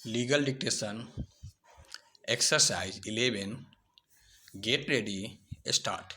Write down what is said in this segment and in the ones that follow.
Legal dictation, exercise 11, get ready, start.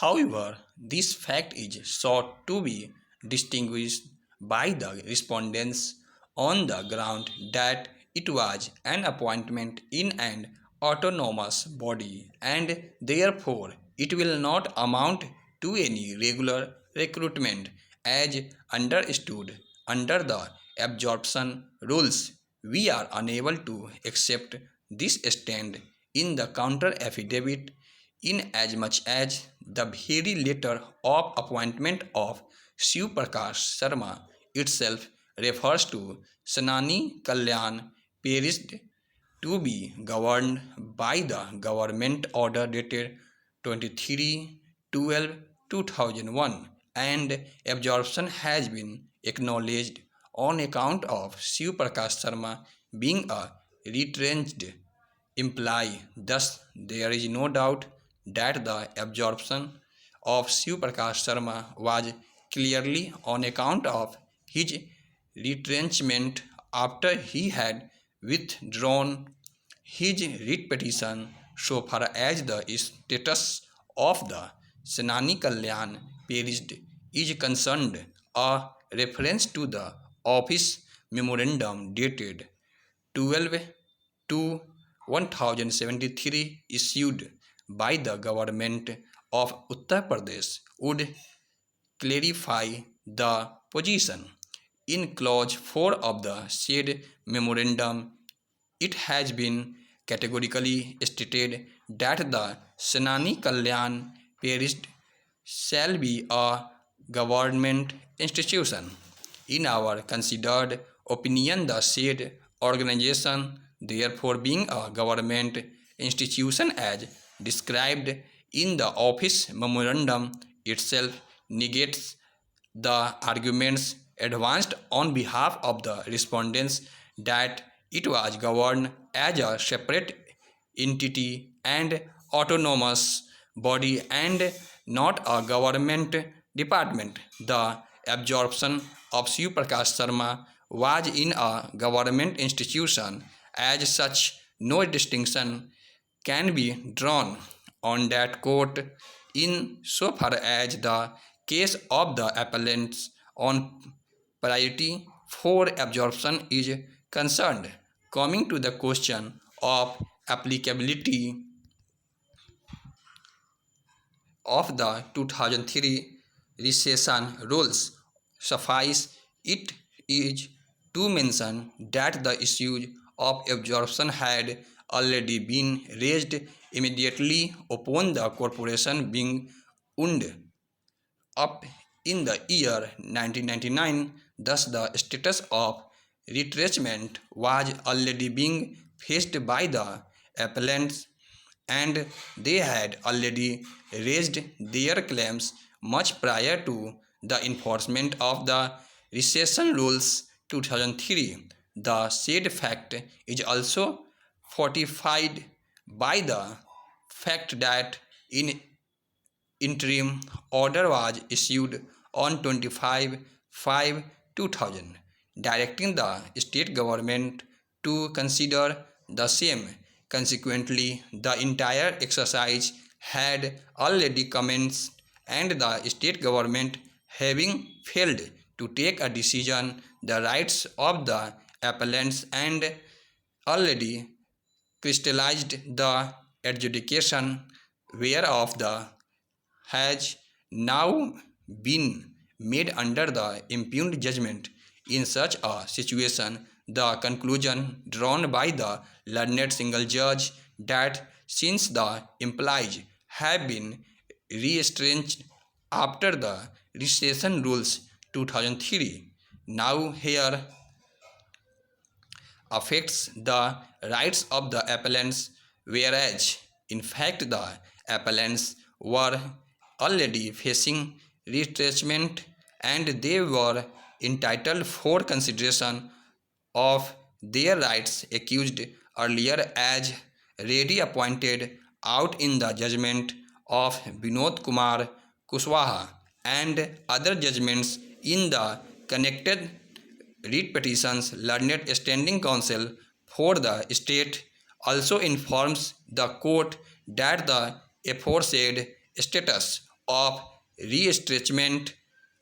However, this fact is sought to be distinguished by the respondents on the ground that it was an appointment in an autonomous body and therefore it will not amount to any regular recruitment as understood under the absorption rules. We are unable to accept this stand in the counter affidavit inasmuch as the very letter of appointment of Shiv Prakash Sharma itself refers to Sanani Kalyan perished to be governed by the government order dated 23/12/2001 and absorption has been acknowledged on account of Shiv Prakash Sharma being a retrenched employee. Thus, there is no doubt that the absorption of Shiv Prakash Sharma was clearly on account of his retrenchment after he had withdrawn his writ petition. So far as the status of the Senani Kalyan perished is concerned, a reference to the office memorandum dated 12/2/1073 issued by the government of Uttar Pradesh would clarify the position. In clause 4 of the said memorandum, it has been categorically stated that the Senani Kalyan perished shall be a government institution. In our considered opinion, the said organization, therefore being a government institution as described in the office memorandum, itself negates the arguments advanced on behalf of the respondents that it was governed as a separate entity and autonomous body and not a government department. The absorption of Shiv Prakash Sharma was in a government institution. As such, no distinction can be drawn on that court in so far as the case of the appellants on priority for absorption is concerned. Coming to the question of applicability of the 2003 recession rules, suffice it is to mention that the issue of absorption had already been raised immediately upon the corporation being wound up in the year 1999. Thus, the status of retrenchment was already being faced by the appellants and they had already raised their claims much prior to the enforcement of the recession rules 2003. The said fact is also fortified by the fact that in interim order was issued on 25/5/2000 directing the state government to consider the same. Consequently, the entire exercise had already commenced and the state government having failed to take a decision, the rights of the appellants and already crystallized the adjudication whereof the has now been made under the impugned judgment. In such a situation, the conclusion drawn by the learned single judge that since the implies have been restrained after the recession rules 2003, now here affects the rights of the appellants, whereas in fact the appellants were already facing retrenchment and they were entitled for consideration of their rights accused earlier as ready appointed out in the judgment of Vinod Kumar Kushwaha and other judgments in the connected writ petitions. Learned Standing Counsel for the state also informs the court that the aforesaid status of reestretchment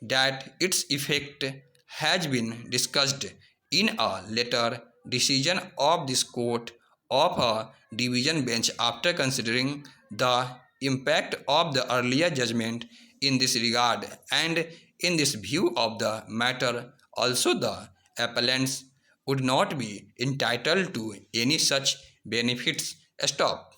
that its effect has been discussed in a later decision of this court of a division bench after considering the impact of the earlier judgment in this regard, and in this view of the matter also the appellants would not be entitled to any such benefits. Stop.